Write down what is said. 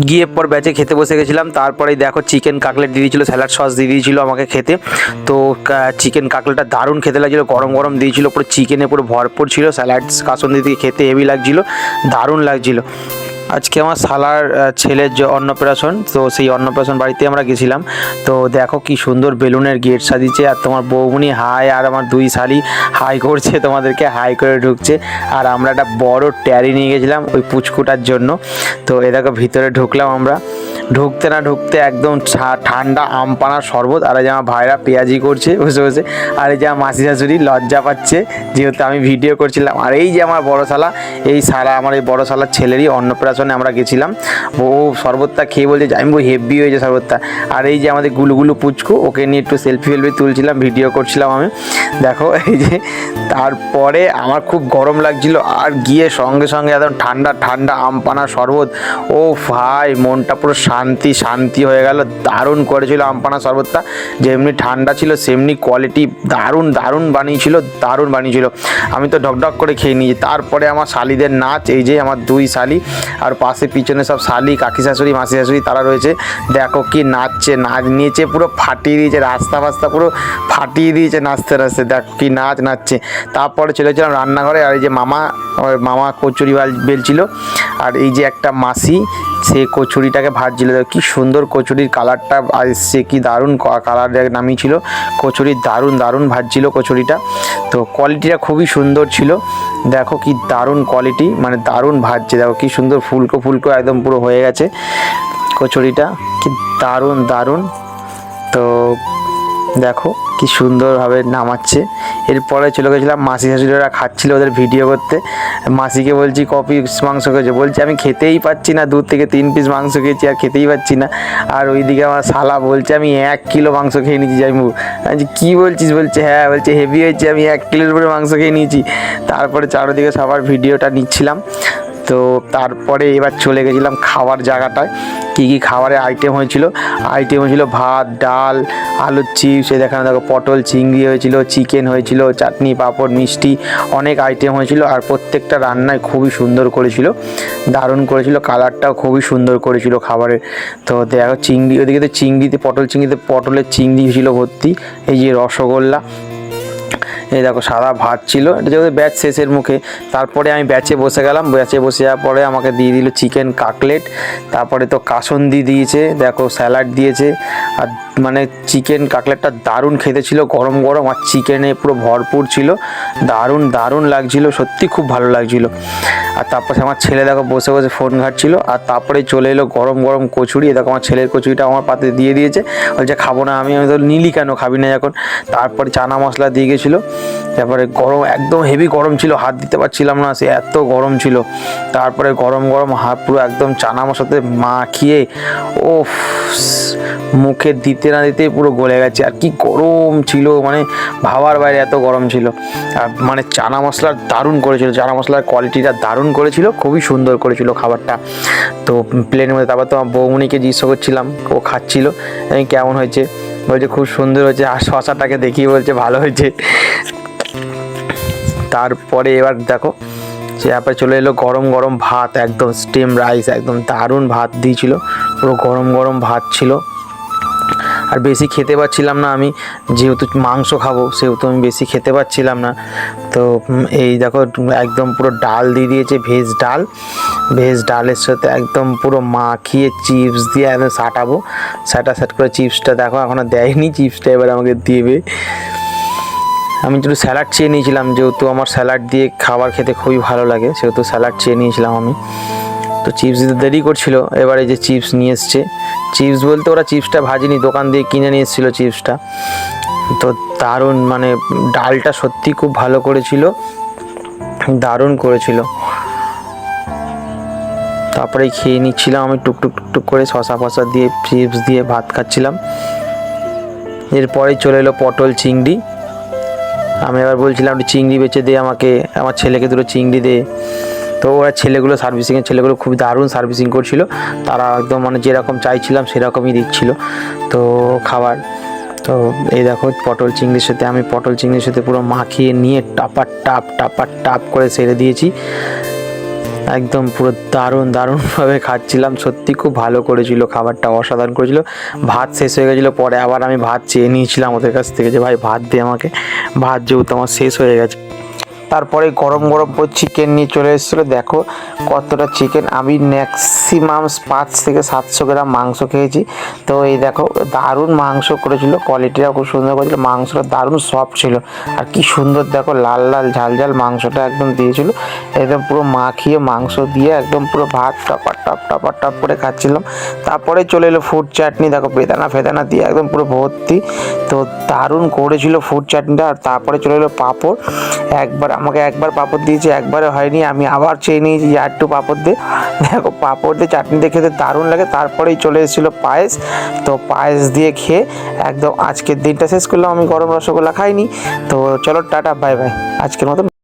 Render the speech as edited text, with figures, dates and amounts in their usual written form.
গিয়ে পর ব্যাচে খেতে বসে গেছিলাম। তারপরেই দেখো চিকেন কাটলেট দিয়ে দিয়েছিলো, স্যালাড সস দিয়ে দিয়েছিলো আমাকে খেতে। তো চিকেন কাটলেটটা দারুণ খেতে লাগছিলো, গরম গরম দিয়েছিলো, পুরো চিকেনে পুরো ভরপুর ছিল, স্যালাড কাসুন্দি দিয়ে খেতে হেভি লাগছিলো, দারুণ লাগছিলো। আজকে আমার শালার ছেলের যে অন্নপ্রাশন, তো সেই অন্নপ্রাশন বাড়িতে আমরা গেছিলাম। তো দেখো কি সুন্দর বেলুনের গেট সাজিয়েছে, আর তোমার বৌমনি হাই আর আমার দুই শালি হাই করছে, তোমাদেরকে হাই করে ঢুকছে। আর আমরা একটা বড় ট্যারি নিয়ে গেছিলাম ওই পুচকুটার জন্য। তো এ দেখো ভিতরে ঢুকলাম আমরা, ঢুকতে না ঢুকতে একদম ঠান্ডা আম পানার শরবত, আর এই যে আমার ভাইরা পেঁয়াজি করছে বসে বসে, আর এই যে আমার মাসি শাশুড়ি লজ্জা পাচ্ছে যেহেতু আমি ভিডিও করছিলাম। আর এই যে আমার বড় শালা, এই শালা আমার এই বড় শালার ছেলেরই অন্নপ্রাশনে আমরা গেছিলাম। ও শরবতটা খেয়ে বলছে জাইম্বু হেভি হয়েছে শরবতটা। আর এই যে আমাদের গুলুগুলু পুচকু, ওকে নিয়ে একটু সেলফি তুলছিলাম, ভিডিও করছিলাম আমি। দেখো এই যে, তারপরে আমার খুব গরম লাগছিল, আর গিয়ে সঙ্গে সঙ্গে একদম ঠান্ডা ঠান্ডা আম পানা শরবত। ও ভাই মনটা পুরো শান্তি শান্তি হয়ে গেল, দারুণ করেছিল আম পানা শরবতটা, যেমনি ঠান্ডা ছিল সেমনি কোয়ালিটি, দারুণ দারুণ বানিয়েছিল, দারুণ বানিয়েছিল। আমি তো ঢকঢক করে খেয়ে নিয়েছি। তারপরে আমার শালিদের নাচ, এই যে আমার দুই শালি, আর পাশে পিছনে সব শালি, কাকি শাশুড়ি, মাসি শাশুড়ি তারা রয়েছে। দেখো কি নাচছে, নাচ নিয়েছে, পুরো ফাটিয়ে দিয়েছে, রাস্তা ফাস্তা পুরো ফাটিয়ে দিয়েছে নাচতে নাচতে, দেখো কি নাচ নাচছে। তারপরে চলেছিলাম রান্নাঘরে, আর এই যে মামা কচুরি বেলছিল, আর এই যে একটা মাসি সে কচুরিটাকে ভাজছিল। কি সুন্দর কচুরির কালারটা আসছে, কি দারুণ কালার নামিয়েছিল কচুরির, দারুণ দারুণ ভাজছিল কচুরিটা। তো কোয়ালিটিটা খুবই সুন্দর ছিল, দেখো কি দারুণ কোয়ালিটি, মানে দারুণ ভাজছে, দেখো কি সুন্দর ফুলকো ফুলকো একদম পুরো হয়ে গেছে কচুরিটা, কি দারুণ দারুণ। তো দেখো কি সুন্দরভাবে নামাচ্ছে। এরপরে চলে গেছিলাম মাসি শাশুড়িরা খাচ্ছিল, ওদের ভিডিও করতে। মাসিকে বলছি ক পিস মাংস খেয়েছে, বলছে আমি খেতেই পাচ্ছি না, 2 থেকে 3 পিস মাংস খেয়েছি, আর খেতেই পাচ্ছি না। আর ওইদিকে আমার শালা বলছে আমি 1 কিলো মাংস খেয়ে নিয়েছি যাইমু। আমি কী বলছিস, বলছে হ্যাঁ, বলছে হেভি হয়েছে, আমি 1 কিলোর উপরে মাংস খেয়ে নিয়েছি। তারপরে চারদিকে সবার ভিডিওটা নিচ্ছিলাম। তো তারপরে এবার চলে গেছিলাম খাওয়ার জায়গাটায়, কী কী খাবারের আইটেম হয়েছিল ভাত, ডাল, আলুর চিপস, এই দেখো পটল চিংড়ি হয়েছিল, চিকেন হয়েছিল, চাটনি পাঁপড় মিষ্টি, অনেক আইটেম হয়েছিল। আর প্রত্যেকটা রান্নায় খুবই সুন্দর করেছিল, দারুণ করেছিল, কালারটাও খুবই সুন্দর করেছিল খাবারের। তো দেখো চিংড়ি, ওদিকে তো চিংড়িতে পটলের চিংড়ি ছিল ভর্তি। এই যে রসগোল্লা, এই দেখো সাদা ভাত ছিল, এটা যেহেতু ব্যাচ শেষের মুখে। তারপরে আমি ব্যাচে বসে গেলাম, ব্যাচে বসে যাওয়ার পরে আমাকে দিয়ে দিল চিকেন কাটলেট, তারপরে তো কাসুন্দি দিয়েছে, দেখো স্যালাড দিয়েছে। আর মানে চিকেন কাটলেটটা দারুণ খেতে ছিল, গরম গরম, আর চিকেনে পুরো ভরপুর ছিল, দারুণ দারুণ লাগছিল, সত্যি খুব ভালো লাগছিল। আর তারপরে আমার ছেলে দেখো বসে বসে ফোন ঘাটছিল। আর তারপরে চলে এলো গরম গরম কচুরি, দেখো আমার ছেলের কচুরিটা আমার পাতে দিয়ে দিয়েছে, বলছে খাবো না আমি তো নিলি কেন, খাবি না যখন। তারপরে চানা মশলা দিয়ে গেছিলো, তারপরে গরম একদম হেভি গরম ছিল, হাত দিতে পারছিলাম না, সে এত গরম ছিল। তারপরে গরম গরম হাত পুরো একদম চানা মশলাতে মাখিয়ে, ও মুখে দিতে না দিতেই পুরো গলে গেছে। আর কি গরম ছিল, মানে ভাবার বাইরে এত গরম ছিল। আর মানে চানা মশলার দারুণ করেছিল, চানা মশলার কোয়ালিটিটা দারুণ করেছিল, খুবই সুন্দর করেছিল খাবারটা। তো প্লেনের মধ্যে তারপর তো আমার বৌমনিকে জিজ্ঞাসা করছিলাম, ও খাচ্ছিল কেমন হয়েছে, বলছে খুব সুন্দর হয়েছে, আর শশাটাকে দেখিয়ে বলছে ভালো হয়েছে। তারপরে এবার দেখো তারপরে চলে এলো গরম গরম ভাত, একদম স্টিম রাইস, একদম দারুণ ভাত দিয়েছিল, পুরো গরম গরম ভাত ছিল। আর বেশি খেতে পারছিলাম না আমি, যেহেতু মাংস খাবো সেহেতু আমি বেশি খেতে পারছিলাম না। তো এই দেখো একদম পুরো ডাল দিয়ে দিয়েছে, ভেজ ডালের সাথে একদম পুরো মাখিয়ে চিপস দিয়ে একদম স্যাট করে চিপসটা দেখো এখনও দেয়নি, চিপসটা এবার আমাকে দেবে। আমি একটু স্যালাড চেয়ে নিয়েছিলাম, যেহেতু আমার স্যালাড দিয়ে খাবার খেতে খুবই ভালো লাগে, সেহেতু স্যালাড চেয়ে নিয়েছিলাম আমি। তো চিপস দিতে দেরি করছিল, এবারে যে চিপস নিয়ে এসছে, চিপস বলতে ওরা চিপসটা ভাজিনি, দোকান দিয়ে কিনে নিয়ে এসেছিলো চিপসটা। তো দারুণ, মানে ডালটা সত্যি খুব ভালো করেছিল, দারুণ করেছিল। তারপরে খেয়ে নিচ্ছিলাম আমি টুকটুক করে, শশা ফসা দিয়ে চিপস দিয়ে ভাত খাচ্ছিলাম। এরপরেই চলে এলো পটল চিংড়ি। আমি এবার বলছিলাম একটু চিংড়ি বেচে দে আমাকে, আমার ছেলেকে 2টো চিংড়ি দে। তো ওরা সার্ভিসিংয়ের ছেলেগুলো খুব দারুণ সার্ভিসিং করছিল, তারা একদম মানে যেরকম চাইছিলাম সেরকমই দিচ্ছিল তো খাবার। তো এই দেখো পটল চিংড়ির সাথে পুরো মাখিয়ে নিয়ে টাপার টাপ করে সেরে দিয়েছি। একদম পুরো দারুণভাবে খাচ্ছিলাম। সত্যি খুব ভালো করেছিল, খাবারটা অসাধারণ করেছিল। ভাত শেষ হয়ে গেছিলো, পরে আবার আমি ভাত চেয়ে নিয়েছিলাম ওদের কাছ থেকে যে ভাই ভাত দে আমাকে, ভাত যেহেতু আমার শেষ হয়ে গেছে। তারপরে গরম পুরো চিকেন নিয়ে চলে এসেছিলো। দেখো কতটা চিকেন, আমি ম্যাক্সিমাম 5 থেকে 700 গ্রাম মাংস খেয়েছি। তো এই দেখো দারুণ মাংস করেছিল, কোয়ালিটিটা খুব সুন্দর করেছিল, মাংসটা দারুণ সফট ছিল। আর কি সুন্দর দেখো লাল ঝাল মাংসটা একদম দিয়েছিল, একদম পুরো মাখিয়ে মাংস দিয়ে একদম পুরো ভাত টপ করে খাচ্ছিলাম। তারপরে চলে এলো ফুড চাটনি, দেখো বেদানা দিয়ে একদম পুরো ভর্তি। তো দারুণ করেছিল ফুড চাটনিটা। আর তারপরে চলে এলো পাঁপড়। আমাকে একবার পাঁপড় দিয়েছে, একবারে হয়নি, আমি আবার চেয়ে নিয়েছি যে আর একটু পাঁপড় দিয়ে। দেখো পাঁপড় দিয়ে চাটনি দিয়ে খেতে দারুণ লাগে। তারপরেই চলে এসেছিলো পায়েস। তো পায়েস দিয়ে খেয়ে একদম আজকের দিনটা শেষ করলাম। আমি গরম রসগোল্লা খাইনি। তো চলো টাটা বাই বাই আজকের মতো।